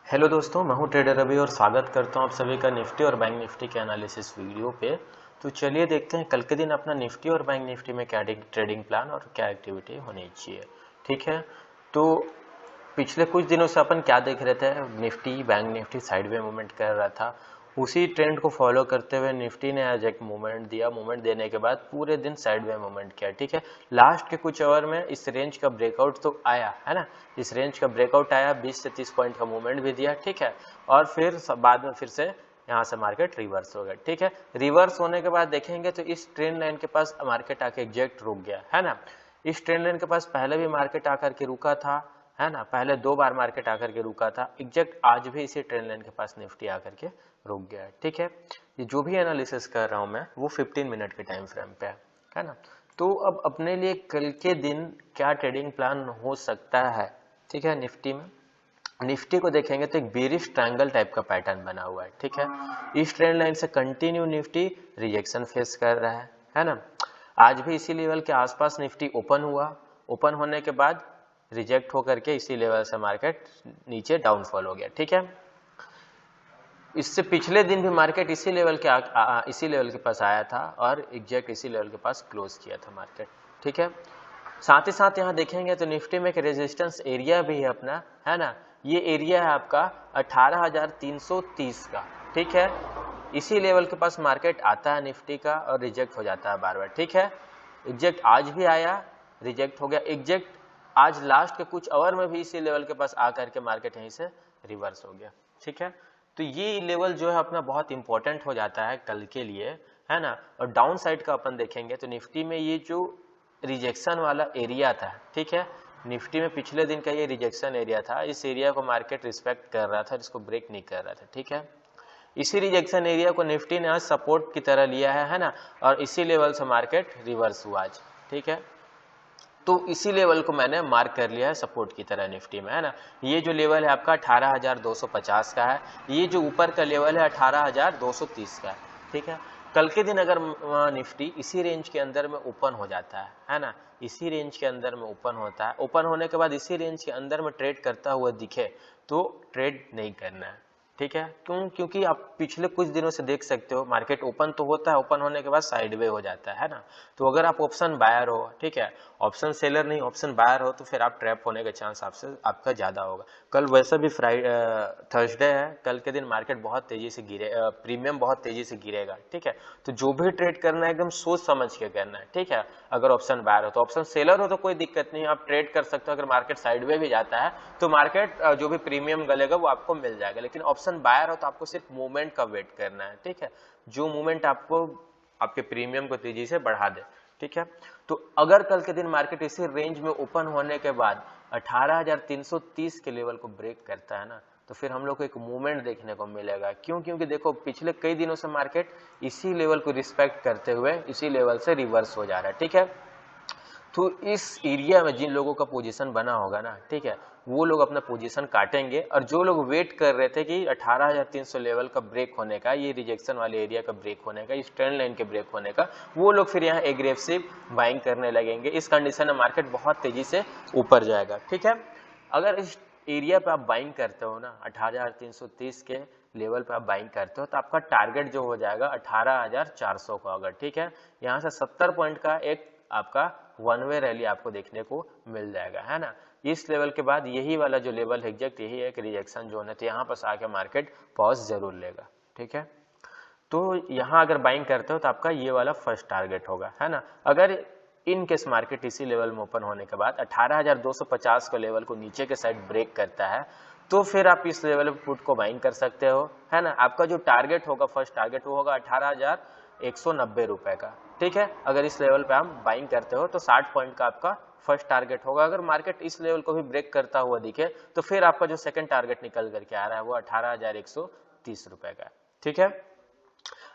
Hello दोस्तों, मैं हूं ट्रेडर रवि और स्वागत करता हूं आप सभी का निफ्टी और बैंक निफ्टी के एनालिसिस वीडियो पे। तो चलिए देखते हैं कल के दिन अपना निफ्टी और बैंक निफ्टी में क्या ट्रेडिंग प्लान और क्या एक्टिविटी होनी चाहिए। ठीक है, तो पिछले कुछ दिनों से अपन क्या देख रहे थे, Nifty bank Nifty sideway movement कर रहा था। उसी ट्रेंड को फॉलो करते हुए निफ्टी ने आज एक मूवमेंट दिया। मूवमेंट देने के बाद पूरे दिन साइडवे मूवमेंट किया। ठीक है, लास्ट के कुछ आवर में इस रेंज का ब्रेकआउट तो आया है ना, इस रेंज का ब्रेकआउट आया, 20 से 30 पॉइंट का मूवमेंट भी दिया। ठीक है, और फिर बाद में फिर से यहाँ से मार्केट रिवर्स हो गया। ठीक है, रिवर्स होने के बाद देखेंगे तो इस ट्रेंड लाइन के पास मार्केट आके एग्जैक्ट रुक गया है ना। इस ट्रेंड लाइन के पास पहले भी मार्केट आकर के रुका था, है ना, पहले 2 बार मार्केट आकर के रुका था। एग्जैक्ट आज भी इसी ट्रेंड लाइन के पास निफ्टी आकर के रुक गया है। ठीक है, ये जो भी एनालिसिस कर रहा हूं मैं वो 15 मिनट के टाइम फ्रेम पे है ना। तो अब अपने लिए कल के दिन क्या ट्रेडिंग प्लान हो सकता है। ठीक है, निफ्टी में निफ्टी को देखेंगे तो एक बेरिश ट्रायंगल टाइप का पैटर्न बना हुआ है। ठीक है, इस ट्रेंड लाइन से कंटिन्यू निफ्टी रिजेक्शन फेस कर रहा है ना। आज भी इसी लेवल के आसपास निफ्टी ओपन हुआ। ओपन होने के बाद रिजेक्ट होकर के इसी लेवल से मार्केट नीचे डाउनफॉल हो गया। ठीक है, इससे पिछले दिन भी मार्केट इसी लेवल के इसी लेवल के पास आया था और एग्जैक्ट इसी लेवल के पास क्लोज किया था मार्केट। ठीक है, साथ ही साथ यहाँ देखेंगे तो निफ्टी में एक रेजिस्टेंस एरिया भी है अपना, है ना। ये एरिया है आपका 18,330 का। ठीक है, इसी लेवल के पास मार्केट आता है निफ्टी का और रिजेक्ट हो जाता है बार बार। ठीक है, एग्जैक्ट आज भी आया, रिजेक्ट हो गया। एग्जैक्ट आज लास्ट के कुछ आवर में भी इसी लेवल के पास आकर के मार्केट यहीं से रिवर्स हो गया। ठीक है, तो ये लेवल जो है अपना बहुत इंपॉर्टेंट हो जाता है कल के लिए, है ना। और डाउन साइड का अपन देखेंगे तो निफ्टी में ये जो रिजेक्शन वाला एरिया था, ठीक है, निफ्टी में पिछले दिन का ये रिजेक्शन एरिया था, इस एरिया को मार्केट रिस्पेक्ट कर रहा था, इसको ब्रेक नहीं कर रहा था। ठीक है, इसी रिजेक्शन एरिया को निफ्टी ने आज सपोर्ट की तरह लिया है ना, और इसी लेवल से मार्केट रिवर्स हुआ आज। ठीक है, तो इसी लेवल को मैंने मार्क कर लिया है सपोर्ट की तरह निफ्टी में, है ना। ये जो लेवल है आपका 18,250 का है, ये जो ऊपर का लेवल है 18,230 का है। ठीक है, कल के दिन अगर निफ्टी इसी रेंज के अंदर में ओपन हो जाता है ना, इसी रेंज के अंदर में ओपन होता है, ओपन होने के बाद इसी रेंज के अंदर में ट्रेड करता हुआ दिखे तो ट्रेड नहीं करना है। ठीक है, क्योंकि आप पिछले कुछ दिनों से देख सकते हो मार्केट ओपन तो होता है, ओपन होने के बाद साइडवे हो जाता है ना। तो अगर आप ऑप्शन बायर हो, ठीक है, ऑप्शन सेलर नहीं ऑप्शन बायर हो, तो फिर आप ट्रैप होने का चांस आपका ज्यादा होगा। कल वैसे भी थर्सडे है, कल के दिन मार्केट बहुत तेजी से गिरे, प्रीमियम बहुत तेजी से गिरेगा। ठीक है, तो जो भी ट्रेड करना है एकदम सोच समझ के करना है। ठीक है, अगर ऑप्शन बायर हो तो, ऑप्शन सेलर हो तो कोई दिक्कत नहीं, आप ट्रेड कर सकते हो। अगर मार्केट साइडवे भी जाता है तो मार्केट जो भी प्रीमियम गलेगा वो आपको मिल जाएगा। लेकिन ऑप्शन बायर हो तो आपको सिर्फ मूवमेंट का वेट करना है। ठीक है, जो मूवमेंट आपको आपके प्रीमियम को तेजी से बढ़ा दे। ठीक है, तो अगर कल के दिन मार्केट इसी रेंज में ओपन होने के बाद 18,330 के लेवल को ब्रेक करता है ना, तो फिर हम लोग को एक मूवमेंट देखने को मिलेगा। क्यों? क्योंकि देखो पिछले कई दिनों से मार्केट इसी लेवल को रिस्पेक्ट करते हुए इसी लेवल से रिवर्स हो जा रहा है। ठीक है, तो इस एरिया में जिन लोगों का पोजीशन बना होगा ना, ठीक है, वो लोग अपना पोजीशन काटेंगे। और जो लोग वेट कर रहे थे कि 18,300 लेवल का ब्रेक होने का, ये रिजेक्शन वाले एरिया का ब्रेक होने का, इस ट्रेंड लाइन के ब्रेक होने का, वो लोग फिर यहाँ एग्रेसिव बाइंग करने लगेंगे। इस कंडीशन में मार्केट बहुत तेजी से ऊपर जाएगा। ठीक है, अगर इस एरिया पे आप बाइंग करते हो ना, 18,330 के लेवल पे आप बाइंग करते हो, तो आपका टारगेट जो हो जाएगा 18,400 का। अगर ठीक है, यहाँ से 70 पॉइंट का एक आपका वन वे रैली आपको देखने को मिल जाएगा, है ना। इस लेवल के बाद यही वाला जो लेवल है एग्जैक्ट यही एक रिजेक्शन जोन है, तो यहाँ पर आके मार्केट पॉज जरूर लेगा। ठीक है, तो यहाँ अगर बाइंग करते हो तो आपका ये वाला फर्स्ट टारगेट होगा, है ना। अगर इन केस मार्केट इसी लेवल में ओपन होने के बाद 18,250 को लेवल को नीचे के साइड ब्रेक करता है, तो फिर आप इस लेवल पे पुट को बाइंग कर सकते हो, है ना। आपका जो टारगेट होगा फर्स्ट टारगेट वो होगा 18,190 रुपए का। ठीक है, अगर इस लेवल पे आप बाइंग करते हो तो 60 पॉइंट का आपका फर्स्ट टारगेट होगा। अगर मार्केट इस लेवल को भी ब्रेक करता हुआ दिखे तो फिर आपका जो सेकंड टारगेट निकल करके आ रहा है वो 18,130 रुपए का। ठीक है,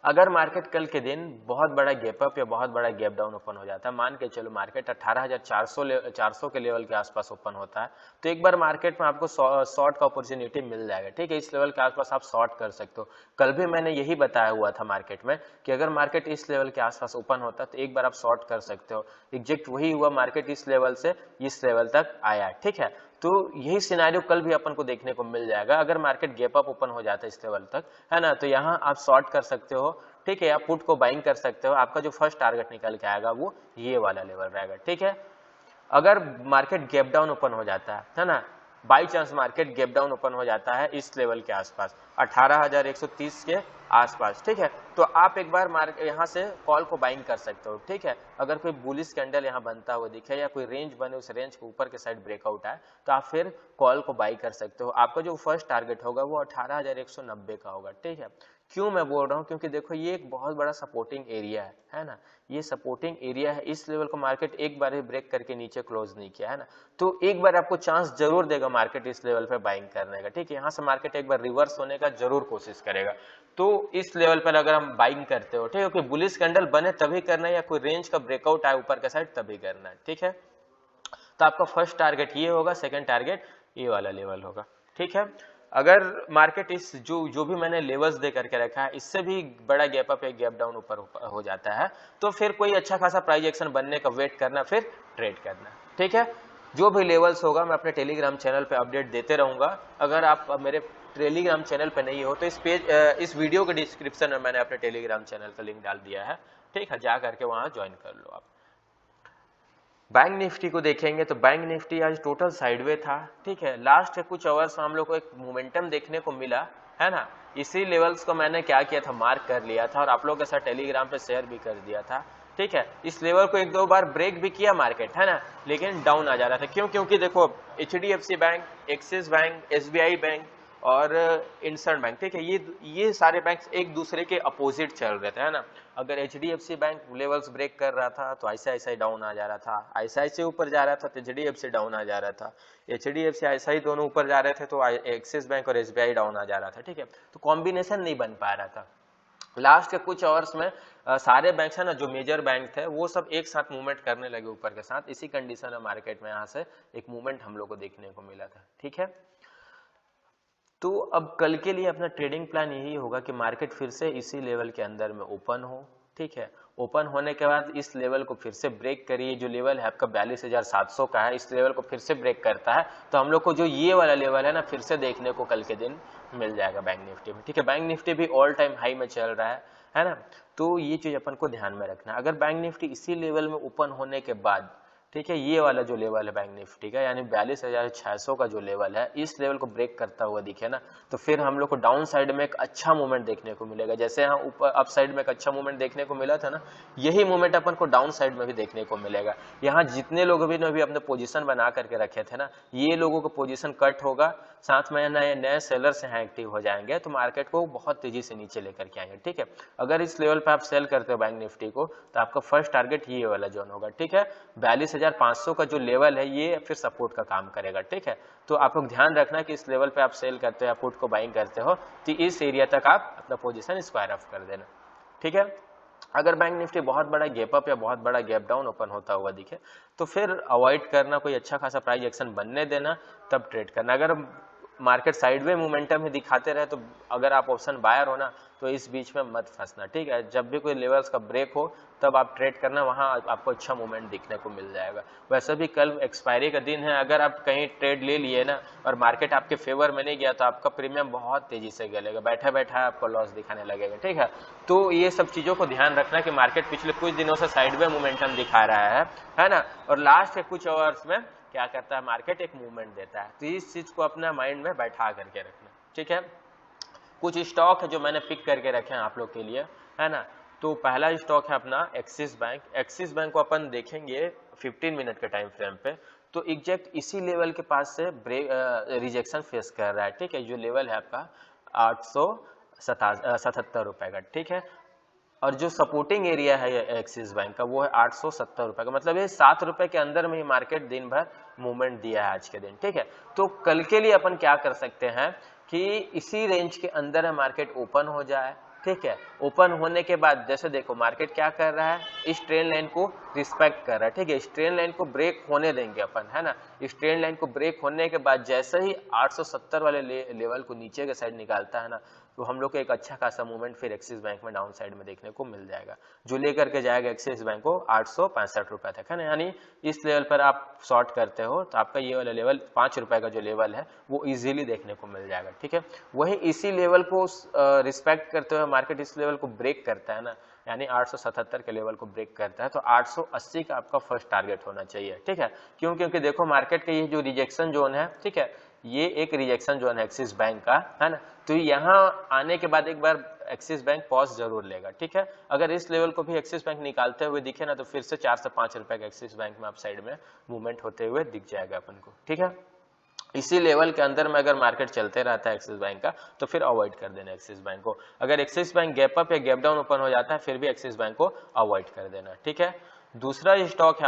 अगर मार्केट कल के दिन बहुत बड़ा गैप अप या बहुत बड़ा गैप डाउन ओपन हो जाता है, मान के चलो मार्केट 18,400 के लेवल के आसपास ओपन होता है, तो एक बार मार्केट में आपको शॉर्ट का अपॉर्चुनिटी मिल जाएगा। ठीक है, इस लेवल के आसपास आप शॉर्ट कर सकते हो। कल भी मैंने यही बताया हुआ था मार्केट में कि अगर मार्केट इस लेवल के आसपास ओपन होता है तो एक बार आप शॉर्ट कर सकते हो। एग्जैक्ट वही हुआ, मार्केट इस लेवल से इस लेवल तक आया। ठीक है, तो यही सिनेरियो कल भी अपन को देखने को मिल जाएगा। अगर मार्केट गैप अप ओपन हो जाता है इस लेवल तक, है ना, तो यहाँ आप शॉर्ट कर सकते हो, ठीक है, आप पुट को बाइंग कर सकते हो। आपका जो फर्स्ट टारगेट निकल के आएगा वो ये वाला लेवल रहेगा, ठीक है। अगर मार्केट गैप डाउन ओपन हो जाता है ना, by chance market gap down open हो जाता है इस लेवल के आसपास 18,130 के आसपास, ठीक है, तो आप एक बार यहाँ से कॉल को बाइंग कर सकते हो, ठीक है। अगर कोई बुलिश कैंडल यहाँ बनता हुआ दिखे या कोई रेंज बने, उस रेंज के ऊपर के साइड ब्रेकआउट आए, तो आप फिर कॉल को बाई कर सकते हो। आपका जो फर्स्ट टारगेट होगा वो 18,190 का होगा, ठीक है। क्यों मैं बोल रहा हूँ, क्योंकि देखो ये एक बहुत बड़ा सपोर्टिंग एरिया है ना, ये सपोर्टिंग एरिया है। इस लेवल को मार्केट एक बार ही ब्रेक करके नीचे क्लोज नहीं किया है ना, तो एक बार आपको चांस जरूर देगा मार्केट इस लेवल पे बाइंग करने का, ठीक है। यहाँ से मार्केट एक बार रिवर्स होने का जरूर कोशिश करेगा, तो इस लेवल पर अगर हम बाइंग करते हो, ठीक है, कोई बुलिश कैंडल बने तभी करना है, या कोई रेंज का ब्रेकआउट आए ऊपर के साइड तभी करना है, ठीक है। तो आपका फर्स्ट टारगेट ये होगा, सेकंड टारगेट ये वाला लेवल होगा, ठीक है। अगर मार्केट इस जो भी मैंने लेवल्स दे करके रखा है इससे भी बड़ा गैप अप या गैप डाउन ऊपर हो जाता है, तो फिर कोई अच्छा खासा प्राइस एक्शन बनने का वेट करना, फिर ट्रेड करना, ठीक है। जो भी लेवल्स होगा मैं अपने टेलीग्राम चैनल पे अपडेट देते रहूंगा। अगर आप मेरे टेलीग्राम चैनल पे नहीं हो तो इस वीडियो के डिस्क्रिप्शन में मैंने अपने टेलीग्राम चैनल का लिंक डाल दिया है, ठीक है, जा करके वहां ज्वाइन कर लो आप। बैंक निफ्टी को देखेंगे तो बैंक निफ्टी आज टोटल साइडवे था, ठीक है। लास्ट के कुछ आवर्स में हम लोग को एक मोमेंटम देखने को मिला, है ना। इसी लेवल्स को मैंने क्या किया था, मार्क कर लिया था और आप लोगों के साथ टेलीग्राम पे शेयर भी कर दिया था, ठीक है। इस लेवल को एक दो बार ब्रेक भी किया मार्केट, है ना, लेकिन डाउन आ जा रहा था। क्यों? क्योंकि देखो HDFC bank, axis bank, SBI bank और इंडसइंड बैंक, ठीक है, ये सारे बैंक्स एक दूसरे के अपोजिट चल रहे थे, है ना। अगर HDFC बैंक लेवल्स ब्रेक कर रहा था तो ICICI डाउन आ जा रहा था, ICICI ऊपर जा रहा था तो HDFC डाउन आ जा रहा था, HDFC ICICI दोनों ऊपर जा रहे थे तो एक्सिस बैंक और SBI डाउन आ जा रहा था, ठीक है। तो कॉम्बिनेशन नहीं बन पा रहा था। लास्ट के कुछ आवर्स में सारे बैंक है ना, जो मेजर बैंक थे वो सब एक साथ मूवमेंट करने लगे ऊपर के साथ। इसी कंडीशन में मार्केट में यहाँ से एक मूवमेंट हम लोग को देखने को मिला था, ठीक है। तो अब कल के लिए अपना ट्रेडिंग प्लान यही होगा कि मार्केट फिर से इसी लेवल के अंदर में ओपन हो, ठीक है। ओपन होने के बाद इस लेवल को फिर से ब्रेक करिए, जो लेवल है आपका 42,700 का है, इस लेवल को फिर से ब्रेक करता है तो हम लोग को जो ये वाला लेवल है ना फिर से देखने को कल के दिन मिल जाएगा बैंक निफ्टी में, ठीक है। बैंक निफ्टी भी ऑल टाइम हाई में चल रहा है ना, तो ये चीज अपन को ध्यान में रखना है। अगर बैंक निफ्टी इसी लेवल में ओपन होने के बाद, ठीक है, ये वाला जो लेवल है बैंक निफ्टी का यानी 42,600 का जो लेवल है, इस लेवल को ब्रेक करता हुआ दिखे ना तो फिर हम लोग को डाउन साइड में एक अच्छा मूवमेंट देखने को मिलेगा। जैसे यहाँ ऊपर अप साइड में एक अच्छा मूवमेंट देखने को मिला था ना, यही मूवमेंट अपन को डाउन साइड में भी देखने को मिलेगा। यहाँ जितने लोग भी अपने पोजीशन बना करके रखे थे ना, ये लोगों को पोजीशन कट होगा, साथ में नए सेलर्स यहाँ एक्टिव हो जाएंगे तो मार्केट को बहुत तेजी से नीचे लेकर के आएंगे, ठीक है। अगर इस लेवल पे आप सेल करते हो बैंक निफ्टी को तो आपका फर्स्ट टारगेट ये वाला जोन होगा, ठीक है। 42,500 का जो लेवल है ये फिर सपोर्ट का काम करेगा, ठीक है। तो आप लोग ध्यान रखना कि इस लेवल पे आप सेल करते हो या पुट को बाइंग करते हो तो इस एरिया तक आप अपना पोजीशन स्क्वायर ऑफ कर देना, ठीक है। अगर बैंक निफ्टी बहुत बड़ा गैप अप या बहुत बड़ा गैप डाउन ओपन होता हुआ दिखे तो फिर अवॉइड करना, कोई अच्छा खासा प्राइस एक्शन बनने देना, तब ट्रेड करना। अगर मार्केट साइडवे मोमेंटम ही दिखाते रहे तो अगर आप ऑप्शन बायर हो ना तो इस बीच में मत फंसना, ठीक है। जब भी कोई लेवल्स का ब्रेक हो तब आप ट्रेड करना, वहां आपको अच्छा मूवमेंट दिखने को मिल जाएगा। वैसे भी कल एक्सपायरी का दिन है, अगर आप कहीं ट्रेड ले लिए ना और मार्केट आपके फेवर में नहीं गया तो आपका प्रीमियम बहुत तेजी से गिरेगा, बैठा बैठा आपको लॉस दिखाने लगेगा, ठीक है। तो ये सब चीजों को ध्यान रखना कि मार्केट पिछले कुछ दिनों से साइडवे मोमेंटम दिखा रहा है ना, और लास्ट के कुछ आवर्स में क्या करता है मार्केट, एक मूवमेंट देता है। तो इस चीज को अपना माइंड में बैठा करके रखना, ठीक है। कुछ स्टॉक है जो मैंने पिक करके रखे हैं आप लोग के लिए, है ना। तो पहला स्टॉक है अपना एक्सिस बैंक। एक्सिस बैंक को अपन देखेंगे 15 मिनट के टाइम फ्रेम पे, तो एग्जैक्ट इसी लेवल के पास से ब्रेक रिजेक्शन फेस कर रहा है, ठीक है। जो लेवल है आपका 877 रुपए का, ठीक है। और जो सपोर्टिंग एरिया है एक्सिस बैंक का वो है 870 रुपए का, मतलब ये 7 रुपए के अंदर में ही मार्केट दिन भर मूवमेंट दिया है आज के दिन, ठीक है। तो कल के लिए अपन क्या कर सकते हैं कि इसी रेंज के अंदर मार्केट ओपन हो जाए, ठीक है। ओपन होने के बाद जैसे देखो मार्केट क्या कर रहा है, इस ट्रेंड लाइन को रिस्पेक्ट कर रहा है, ठीक है। इस ट्रेंड लाइन को ब्रेक होने देंगे अपन, है ना। इस ट्रेंड लाइन को ब्रेक होने के बाद जैसे ही 870 वाले लेवल को नीचे के साइड निकालता है ना, तो हम लोग को एक अच्छा खासा मूवमेंट फिर एक्सिस बैंक में डाउन साइड में देखने को मिल जाएगा, जो लेकर के जाएगा एक्सिस बैंक को 865 रुपए तक, है ना। यानी इस लेवल पर आप शॉर्ट करते हो तो आपका ये वाला लेवल 5 रुपए का जो लेवल है वो इजीली देखने को मिल जाएगा, ठीक है। वही इसी लेवल को रिस्पेक्ट करते हुए मार्केट इस लेवल को ब्रेक करता है ना, यानी 877 के लेवल को ब्रेक करता है, तो 880 का आपका फर्स्ट टारगेट होना चाहिए, ठीक है। क्यों? क्योंकि देखो मार्केट का ये जो रिजेक्शन जोन है, ठीक है, ये एक रिजेक्शन जोन है एक्सिस बैंक का, है ना। तो यहाँ आने के बाद एक बार एक्सिस बैंक पॉज जरूर लेगा, ठीक है। अगर इस लेवल को भी एक्सिस बैंक निकालते हुए दिखे ना, तो फिर से 4 से 5 रुपए का एक्सिस बैंक में अप साइड में मूवमेंट होते हुए दिख जाएगा अपन को, ठीक है। इसी लेवल के अंदर में अगर मार्केट चलते रहता है एक्सिस बैंक का, तो फिर अवॉइड कर देना एक्सिस बैंक को। अगर एक्सिस बैंक गैप अप या गैप डाउन ओपन हो जाता है, फिर भी एक्सिस बैंक को अवॉइड कर देना, ठीक है। दूसरा स्टॉक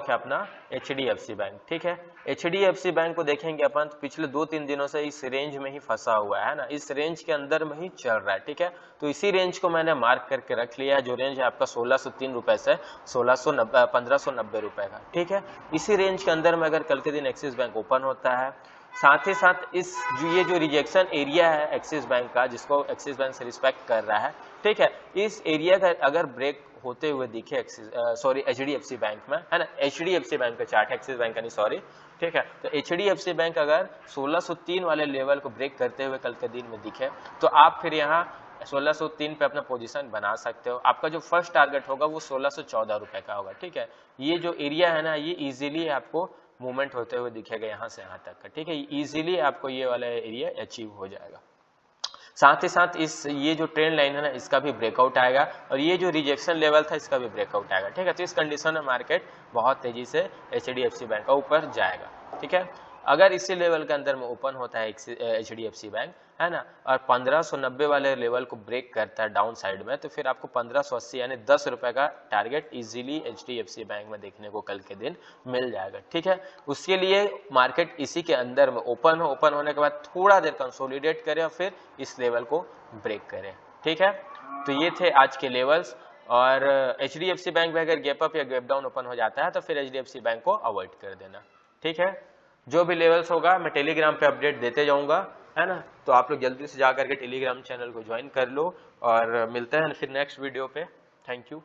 है अपना, HDFC बैंक, ठीक है। HDFC बैंक को देखेंगे अपन, तो पिछले 2-3 दिनों से इस रेंज में ही फंसा हुआ है ना, इस रेंज के अंदर में ही चल रहा है, ठीक है। तो इसी रेंज को मैंने मार्क करके रख लिया है, जो रेंज है आपका 1603 रुपए से 1590 रुपए का, ठीक है। इसी रेंज के अंदर में अगर कल के दिन एक्सिस बैंक ओपन होता है, साथ ही साथ ये जो रिजेक्शन एरिया है एक्सिस बैंक का, जिसको एक्सिस बैंक से रिस्पेक्ट कर रहा है, ठीक है, इस एरिया का अगर ब्रेक होते हुए दिखे HDFC बैंक में, है ना, HDFC बैंक का चार्ट, एक्सिस बैंक का नहीं, सॉरी, ठीक है। तो HDFC बैंक अगर 1603 वाले लेवल को ब्रेक करते हुए कल के दिन में दिखे, तो आप फिर यहाँ 1603 पे अपना पोजीशन बना सकते हो। आपका जो फर्स्ट टारगेट होगा वो 1614 रुपए का होगा, ठीक है। ये जो एरिया है ना, ये इजीली आपको मूवमेंट होते हुए दिखेगा यहाँ से यहाँ तक का, ठीक है। इजीली आपको ये वाला एरिया अचीव हो जाएगा। साथ ही साथ ये जो ट्रेंड लाइन है ना, इसका भी ब्रेकआउट आएगा, और ये जो रिजेक्शन लेवल था इसका भी ब्रेकआउट आएगा, ठीक है। तो इस कंडीशन में मार्केट बहुत तेजी से HDFC बैंक का ऊपर जाएगा, ठीक है। अगर इसी लेवल के अंदर में ओपन होता है HDFC बैंक, है ना, और 1590 वाले लेवल को ब्रेक करता है डाउन साइड में, तो फिर आपको 1580 यानी 10 रुपए का टारगेट इजीली HDFC बैंक में देखने को कल के दिन मिल जाएगा, ठीक है। उसके लिए मार्केट इसी के अंदर में ओपन होने के बाद थोड़ा देर कंसोलिडेट करे और फिर इस लेवल को ब्रेक करे, ठीक है। तो ये थे आज के लेवल्स, और HDFC बैंक में अगर गैप अप या गैप डाउन ओपन हो जाता है, तो फिर HDFC बैंक को अवॉइड कर देना, ठीक है। जो भी लेवल्स होगा मैं टेलीग्राम पे अपडेट देते जाऊंगा, है ना। तो आप लोग जल्दी से जा करके टेलीग्राम चैनल को ज्वाइन कर लो, और मिलते हैं फिर नेक्स्ट वीडियो पे। Thank you.